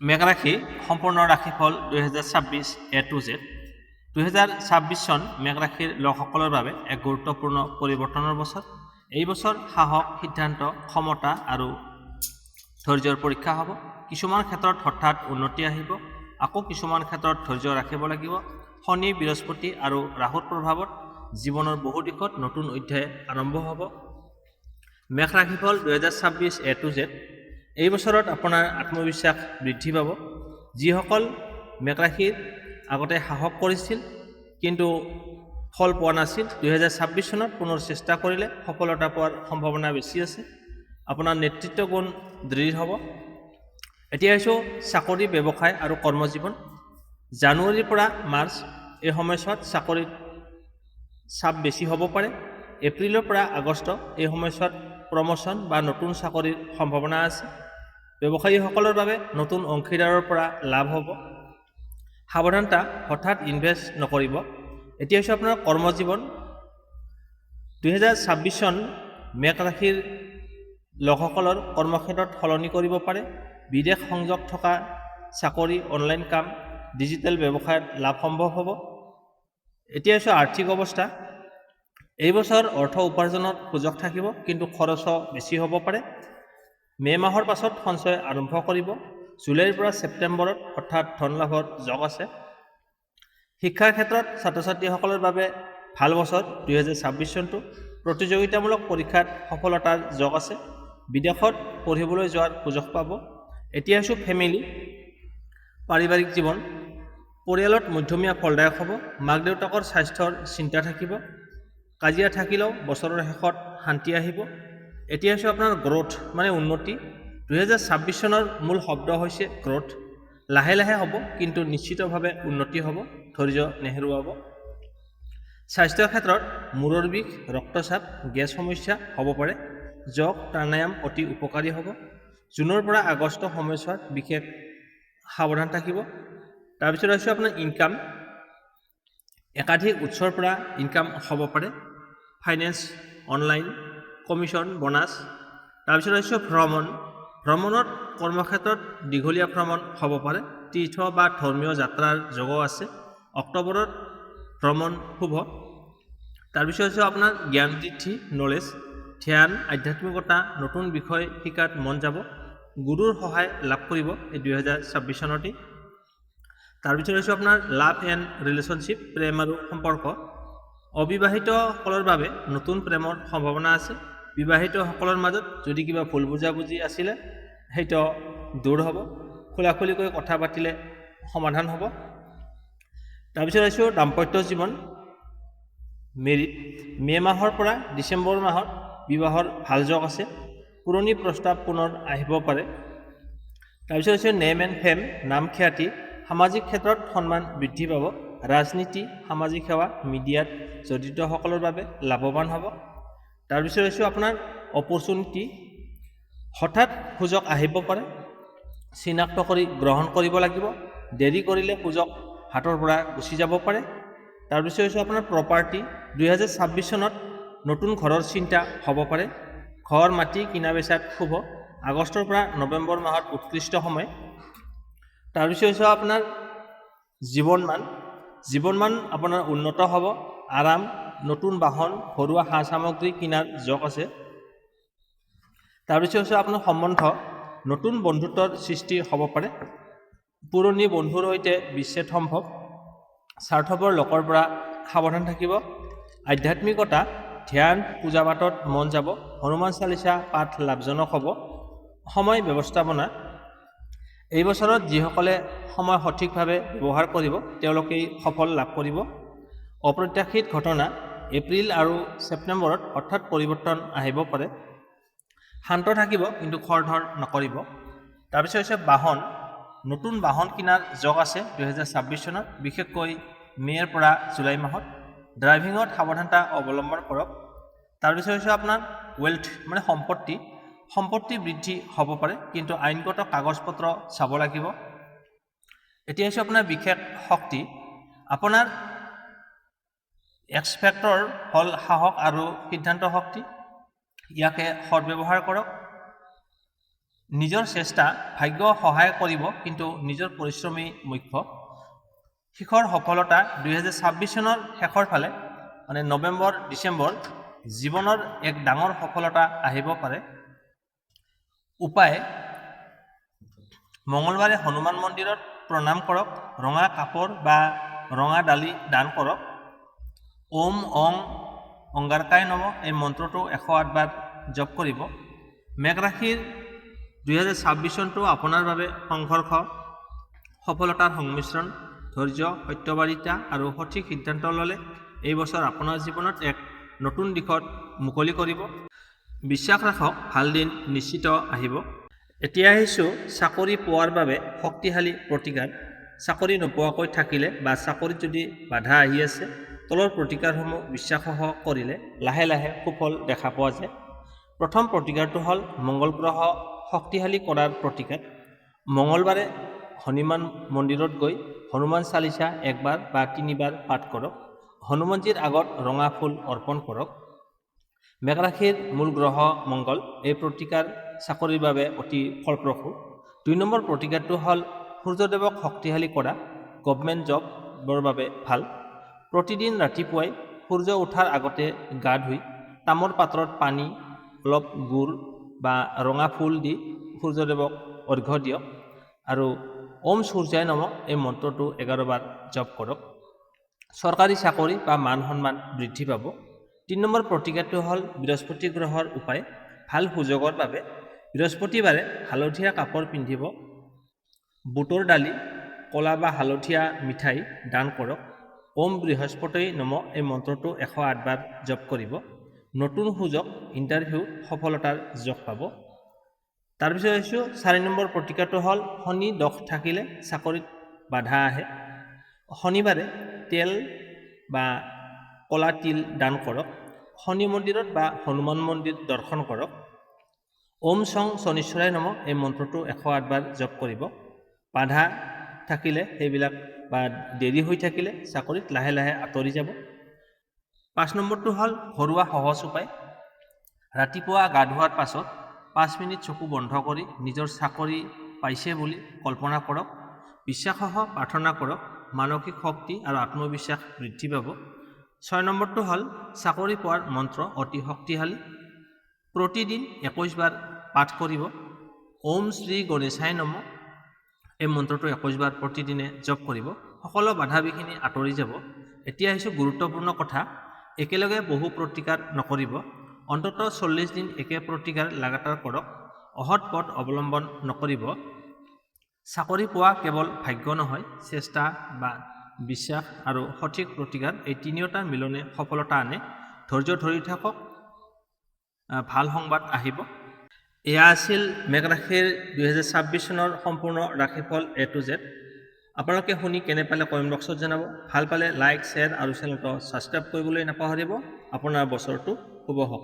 মেঘ ৰাশি সম্পূৰ্ণ ৰাশিফল 2026 A to Z 2026 চন মেঘ ৰাশিৰ লোকসকলৰ বাবে এক গুৰুত্বপূৰ্ণ পৰিৱৰ্তনৰ বছৰ। এই বছৰ সাহস, সিদ্ধান্ত, ক্ষমতা আৰু ধৈৰ্যৰ পৰীক্ষা হ'ব। কিছুমান ক্ষেত্ৰত হঠাৎ উন্নতি আহিব, আকৌ কিছুমান ক্ষেত্ৰত ধৈৰ্য ৰাখিব লাগিব। শনি, বৃহস্পতি আৰু ৰাহুৰ প্ৰভাৱত জীৱনৰ বহু দিশত নতুন অধ্যায় আৰম্ভ হ'ব। মেঘ ৰাশিফল 2026 A to Z এই বছৰত আপোনাৰ আত্মবিশ্বাস বৃদ্ধি পাব। যিসকল মেঘ ৰাশিৰ আগতে সাহস কৰিছিল কিন্তু ফল পোৱা নাছিল, 2026 চনত পুনৰ চেষ্টা কৰিলে সফলতা পোৱাৰ সম্ভাৱনা বেছি আছে। আপোনাৰ নেতৃত্ব গুণ দৃঢ় হ'ব। এতিয়া আহিছোঁ চাকৰি, ব্যৱসায় আৰু কৰ্মজীৱন। জানুৱাৰীৰ পৰা মাৰ্চ এই সময়ছোৱাত চাকৰিত চাপ বেছি হ'ব পাৰে। এপ্ৰিলৰ পৰা আগষ্ট এই সময়ছোৱাত প্ৰমোশ্যন বা নতুন চাকৰিৰ সম্ভাৱনা আছে। ব্যৱসায়ীসকলৰ বাবে নতুন অংশীদাৰৰ পৰা লাভ হ'ব। সাৱধানতা, হঠাৎ ইনভেষ্ট নকৰিব। এতিয়া হৈছে আপোনাৰ কৰ্মজীৱন। 2026 চন মেঘ ৰাশিৰ লোকসকলৰ কৰ্মক্ষেত্ৰত সলনি কৰিব পাৰে। বিদেশ সংযোগ থকা চাকৰি, অনলাইন কাম, ডিজিটেল ব্যৱসায়ত লাভ সম্ভৱ হ'ব। এতিয়া হৈছে আৰ্থিক অৱস্থা। এই বছৰ অৰ্থ উপাৰ্জনৰ সুযোগ থাকিব, কিন্তু খৰচো বেছি হ'ব পাৰে। মে' মাহৰ পাছত সঞ্চয় আৰম্ভ কৰিব। জুলাইৰ পৰা ছেপ্টেম্বৰত হঠাৎ ধন লাভৰ যোগ আছে। শিক্ষাৰ ক্ষেত্ৰত ছাত্ৰ ছাত্ৰীসকলৰ বাবে ভাল বছৰ 2026 চনটো। প্ৰতিযোগিতামূলক পৰীক্ষাত সফলতাৰ যোগ আছে। বিদেশত পঢ়িবলৈ যোৱাৰ সুযোগ পাব। এতিয়া আছোঁ ফেমিলি, পাৰিবাৰিক জীৱন। পৰিয়ালত মধ্যমীয়া ফলদায়ক হ'ব। মাক দেউতাকৰ স্বাস্থ্যৰ চিন্তা থাকিব। কাজিয়া থাকিলেও বছৰৰ শেষত শান্তি আহিব। এতিয়া হৈছে আপোনাৰ গ্ৰ'থ মানে উন্নতি। 2026 চনৰ মূল শব্দ হৈছে গ্ৰ'থ। লাহে লাহে হ'ব, কিন্তু নিশ্চিতভাৱে উন্নতি হ'ব। ধৈৰ্য নেহেৰুৱাব। স্বাস্থ্যৰ ক্ষেত্ৰত মূৰৰ বিষ, ৰক্তচাপ, গেছ সমস্যা হ'ব পাৰে। যোগ, প্ৰাণায়াম অতি উপকাৰী হ'ব। জুনৰ পৰা আগষ্ট সময়ছোৱাত বিশেষ সাৱধান থাকিব। তাৰপিছত হৈছে আপোনাৰ ইনকাম। একাধিক উৎসৰ পৰা ইনকাম হ'ব পাৰে। Finance, online, commission, bonus. তাৰপিছত হৈছে ভ্ৰমণ। ভ্ৰমণত কৰ্মক্ষেত্ৰত দীঘলীয়া ভ্ৰমণ হ'ব পাৰে। তীৰ্থ বা ধৰ্মীয় যাত্ৰাৰ যোগো আছে। অক্টোবৰত ভ্ৰমণ শুভ। তাৰপিছত হৈছে আপোনাৰ জ্ঞান বৃদ্ধি, নলেজ, ধ্যান, আধ্যাত্মিকতা, নতুন বিষয় শিকাত মন যাব। গুৰুৰ সহায় লাভ কৰিব এই 2026 চনতেই। তাৰপিছত হৈছে আপোনাৰ লাভ এণ্ড ৰিলেশ্যনশ্বিপ, প্ৰেম আৰু সম্পৰ্ক। অবিবাহিতসকলৰ বাবে নতুন প্ৰেমৰ সম্ভাৱনা আছে। বিবাহিতসকলৰ মাজত যদি কিবা ভুল বুজাবুজি আছিলে সেইটো দূৰ হ'ব। খোলাখুলিকৈ কথা পাতিলে সমাধান হ'ব। তাৰপিছত আহিছোঁ দাম্পত্য জীৱন, মেৰিট। মে' মাহৰ পৰা ডিচেম্বৰ মাহত বিবাহৰ ভাল যোগ আছে। পুৰণি প্ৰস্তাৱ পুনৰ আহিব পাৰে। তাৰপিছত হৈছে নেম এণ্ড ফেম, নাম খ্যাতি। সামাজিক ক্ষেত্ৰত সন্মান বৃদ্ধি পাব। ৰাজনীতি, সামাজিক সেৱা, মিডিয়াত জড়িতসকলৰ বাবে লাভৱান হ'ব। তাৰপিছত হৈছে আপোনাৰ অপৰচুনিটি। হঠাৎ সুযোগ আহিব পাৰে। চিনাক্ত কৰি গ্ৰহণ কৰিব লাগিব। দেৰি কৰিলে সুযোগ হাতৰ পৰা গুচি যাব পাৰে। তাৰপিছত হৈছে আপোনাৰ প্ৰপাৰ্টি। 2026 চনত নতুন ঘৰৰ চিন্তা হ'ব পাৰে। ঘৰ, মাটি কিনা বেচাত শুভ। আগষ্টৰ পৰা নৱেম্বৰ মাহত উৎকৃষ্ট সময়। তাৰপিছত হৈছে আপোনাৰ জীৱনমান। জীৱনমান আপোনাৰ উন্নত হ'ব। আৰাম, নতুন বাহন, ঘৰুৱা সা সামগ্ৰী কিনাৰ যোগ আছে। তাৰপিছত হৈছে আপোনাৰ সম্বন্ধ। নতুন বন্ধুত্বৰ সৃষ্টি হ'ব পাৰে। পুৰণি বন্ধুৰ সৈতে বিচ্ছেদ সম্ভৱ। স্বাৰ্থপৰ লোকৰ পৰা সাৱধান থাকিব। আধ্যাত্মিকতা, ধ্যান, পূজা পাতত মন যাব। হনুমান চালিচা পাঠ লাভজনক হ'ব। সময় ব্যৱস্থাপনা। এই বছৰত যিসকলে সময় সঠিকভাৱে ব্যৱহাৰ কৰিব তেওঁলোকেই সফল লাভ কৰিব। অপ্ৰত্যাশিত ঘটনা। এপ্ৰিল আৰু ছেপ্টেম্বৰত হঠাৎ পৰিৱৰ্তন আহিব পাৰে। শান্ত থাকিব, কিন্তু খৰধৰ নকৰিব। তাৰপিছত হৈছে বাহন। নতুন বাহন কিনাৰ যোগ আছে 2026 চনত, বিশেষকৈ মে'ৰ পৰা জুলাই মাহত। ড্ৰাইভিঙত সাৱধানতা অৱলম্বন কৰক। তাৰপিছত হৈছে আপোনাৰ ৱেল্থ মানে সম্পত্তি। সম্পত্তি বৃদ্ধি হ'ব পাৰে, কিন্তু আইনগত কাগজ পত্ৰ চাব লাগিব। এতিয়া হৈছে আপোনাৰ বিশেষ শক্তি। আপোনাৰ এক্সপেক্টৰ হ'ল সাহস আৰু সিদ্ধান্ত শক্তি। ইয়াকে সদব্যৱহাৰ কৰক। নিজৰ চেষ্টা ভাগ্য সহায় কৰিব, কিন্তু নিজৰ পৰিশ্ৰমেই মুখ্য। শিখৰ সফলতা 2026 চনৰ শেষৰ ফালে মানে নৱেম্বৰ ডিচেম্বৰ জীৱনৰ এক ডাঙৰ সফলতা আহিব পাৰে। উপায়: মঙলবাৰে হনুমান মন্দিৰত প্ৰণাম কৰক, ৰঙা কাপোৰ বা ৰঙা ডালি দান কৰক, ওম অং অংগাৰকায় নম এই মন্ত্ৰটো 108 বাৰ জপ কৰিব। মেঘ ৰাশিৰ 2026 চনটো আপোনাৰ বাবে সংঘৰ্ষ, সফলতাৰ সংমিশ্ৰণ, ধৈৰ্য, সত্যবাদিতা আৰু সঠিক সিদ্ধান্ত ল'লে এই বছৰ আপোনাৰ জীৱনত এক নতুন দিশত মুকলি কৰিব। বিশ্বাস ৰাখক, ভাল দিন নিশ্চিত আহিব। এতিয়া আহিছোঁ চাকৰি পোৱাৰ বাবে শক্তিশালী প্ৰতিকাৰ। চাকৰি নোপোৱাকৈ থাকিলে বা চাকৰিত যদি বাধা আহি আছে, তলৰ প্ৰতিকাৰসমূহ বিশ্বাসসহ কৰিলে লাহে লাহে সুফল দেখা পোৱা যায়। প্ৰথম প্ৰতিকাৰটো হ'ল মংগল গ্ৰহ শক্তিশালী কৰাৰ প্ৰতিকাৰ। মঙলবাৰে হনুমান মন্দিৰত গৈ হনুমান চালিচা 1 বাৰ বা 3 বাৰ পাঠ কৰক। হনুমানজীৰ আগত ৰঙা ফুল অৰ্পণ কৰক। মেঘ ৰাশিৰ মূল গ্ৰহ মংগল, এই প্ৰতিকাৰ চাকৰিৰ বাবে অতি ফলপ্ৰসূ। 2 নম্বৰ প্ৰতিকাৰটো হ'ল সূৰ্যদেৱক শক্তিশালী কৰা। গভমেণ্ট জবৰ বাবে ভাল। প্ৰতিদিন ৰাতিপুৱাই সূৰ্য উঠাৰ আগতে গা ধুই তামৰ পাত্ৰত পানী, অলপ গুড় বা ৰঙা ফুল দি সূৰ্যদেৱক অৰ্ঘ্য দিয়ক আৰু ওম সূৰ্যায় নম এই মন্ত্ৰটো 11 বাৰ জপ কৰক। চৰকাৰী চাকৰি বা মান সন্মান বৃদ্ধি পাব। 3 নম্বৰ প্ৰতিকাৰটো হ'ল বৃহস্পতি গ্ৰহৰ উপায়। ভাল সুযোগৰ বাবে বৃহস্পতিবাৰে হালধীয়া কাপোৰ পিন্ধিব, বুটৰ দালি, কলা বা হালধীয়া মিঠাই দান কৰক। ওম বৃহস্পতি নম এই মন্ত্ৰটো 108 বাৰ জপ কৰিব। নতুন সুযোগ, ইণ্টাৰভিউ সফলতাৰ যোগ পাব। তাৰপিছত আহিছোঁ 4 নম্বৰ প্ৰতিকাৰটো হ'ল শনি দোষ থাকিলে চাকৰিত বাধা আহে। শনিবাৰে তেল বা কলা তিল দান কৰক। শনি মন্দিৰত বা হনুমান মন্দিৰ দৰ্শন কৰক। ওম সং শনিশ্বৰায় নম এই মন্ত্ৰটো 108 বাৰ জপ কৰিব। বাধা থাকিলে সেইবিলাক বা দেৰি হৈ থাকিলে চাকৰিত লাহে লাহে আঁতৰি যাব। 5 নম্বৰটো হ'ল ঘৰুৱা সহজ উপায়। ৰাতিপুৱা গা ধোৱাৰ পাছত 5 মিনিট চকু বন্ধ কৰি নিজৰ চাকৰি পাইছে বুলি কল্পনা কৰক। বিশ্বাসসহ প্ৰাৰ্থনা কৰক। মানসিক শক্তি আৰু আত্মবিশ্বাস বৃদ্ধি পাব। 6 নম্বৰটো হ'ল চাকৰি পোৱাৰ মন্ত্ৰ অতি শক্তিশালী। প্ৰতিদিন 21 বাৰ পাঠ কৰিব। ওম শ্ৰী গণেশায় নম এই মন্ত্ৰটো 21 বাৰ প্ৰতিদিনে জপ কৰিব। সকলো বাধা বিঘিনি আঁতৰি যাব। এতিয়া আহিছোঁ গুৰুত্বপূৰ্ণ কথা, একেলগে বহু প্ৰতিকাৰ নকৰিব। অন্ততঃ 40 দিন একে প্ৰতিকাৰ লাগাতাৰ কৰক। অহৎ পথ অৱলম্বন নকৰিব। চাকৰি পোৱা কেৱল ভাগ্য নহয়, চেষ্টা বা বিশ্বাস আৰু সঠিক প্ৰতিকাৰ এই তিনিওটাৰ মিলনে সফলতা আনে। ধৈৰ্য ধৰি থাকক, ভাল সংবাদ আহিব। এয়া আছিল মেঘ ৰাশিৰ 2026 চনৰ সম্পূৰ্ণ ৰাশিফল A to Z। আপোনালোকে শুনি কেনে পালে কমেণ্ট বক্সত জনাব। ভাল পালে লাইক, শ্বেয়াৰ আৰু চেনেলটো ছাবস্ক্ৰাইব কৰিবলৈ নাপাহৰিব। আপোনাৰ বছৰটো শুভ হওক।